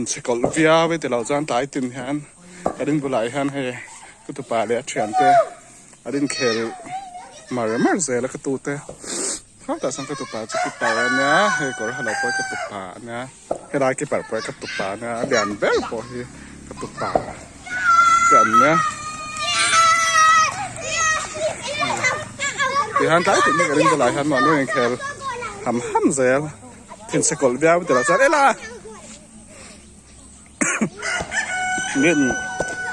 sẽ có vía với từ lâu gian tái tin hắn ở đến bữa lại hắn hay cái tụ bà lẽ chuyện thế ở đến khéo mà giờ là cái tụ thế không tại sao cái tụ bà chỉ cái bà nhá hay có là cái tụ bà nhá hay là cái bà cái tụ bà nhá đèn bé bỏ đi cái tụ bà đèn nhá thì hắn tái tin cái đến bữa lại hắn mà nói khéo hầm giờ thì sẽ có vía với từ lâu gian đấy là nên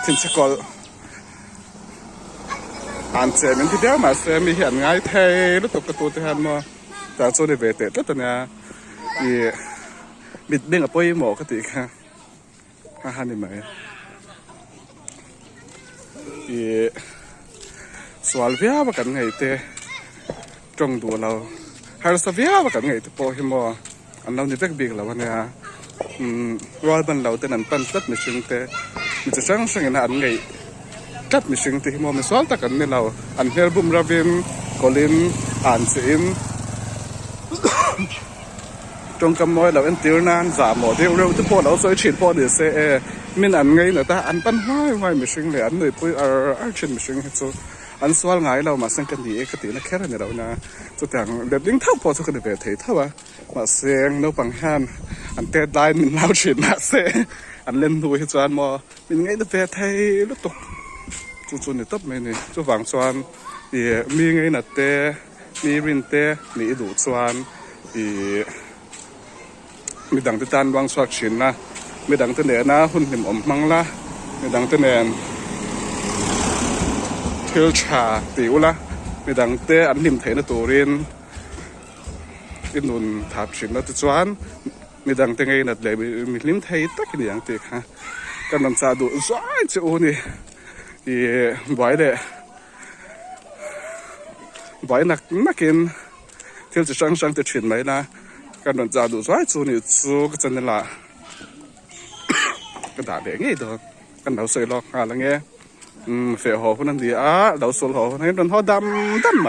thì sẽ có anh sẽ mình thì đeo mà sẽ mình hiện ngay thay lúc tập cái tôi thì mà tại sao để về tết rất là nha thì bịt bên ở bơi mỏ cái gì ha ha này mấy thì soal vía và cả ngày tết trong đùa lâu hay là vía và cả ngày tết bơi mỏ anh lâu thì rất big làวันนี้ร้อยบันเราแต่นั้นปั้นตัดไม่ชิงแต่มันจะช่างช่างงานไงตัดไม่ชิงแต่ที่มันสอนตะกันเนี่ยเราอันเฮลบุมราวินกอลินอ่านสินตรงกับมวยเราเอ็นติวนานสามหมดเร็วเร็วที่พอเราสวยฉีดพอเดือดเซ่มินอันไงเนอะแต่อันปั้นห้อยไม่ชิงเลยอันหนึ่งปุ้ยชินไม่ชิงให้โซอันสวลไงเรามาสังกันดีเอกตินะแค่เนี่ยเรานะจุดอย่างเด็ดยิ่งเท่าพอสุดกันเด็ดเท่ามาเสียงนกปังฮันอันเตะได้หนึ่งเล่าฉีดมาเสียอันเล่นดูให้จวนมอเป็นไงตัวเตะไทยลูกตกจุดๆเนี่ยตับไม่เนี่ยจุดฝังจวนดีมีไงน่ะเตะมีรินเตะมีดูจวนดีมีดังที่ตันวางสวักฉินนะมีดังที่เหนือนะหุ่นหิมอมมังละมีดังที่เหนือเทลชาติวละมีดังเตะอันหิมเทนตัวเรียนอินุนทับฉินแล้วที่จวนมีดังเตะไงนัดเลยมีลิ้มไทยตักอย่างเตะฮะกันนำซาดูสายเจ้านี่อีไว้เลยไว้นักกินเที่ยวจะช่างจะฉินไหมนะกันนำซาดูสายจูนี่จูก็จะนั่นละกระดาษเด็กงี้ตัวกันเราเสยหรอกอะไรเงี้ยเฟี้ยวหัวคนนั้นดีเราสูดหัวคนนั้นโดนหัวดำไหม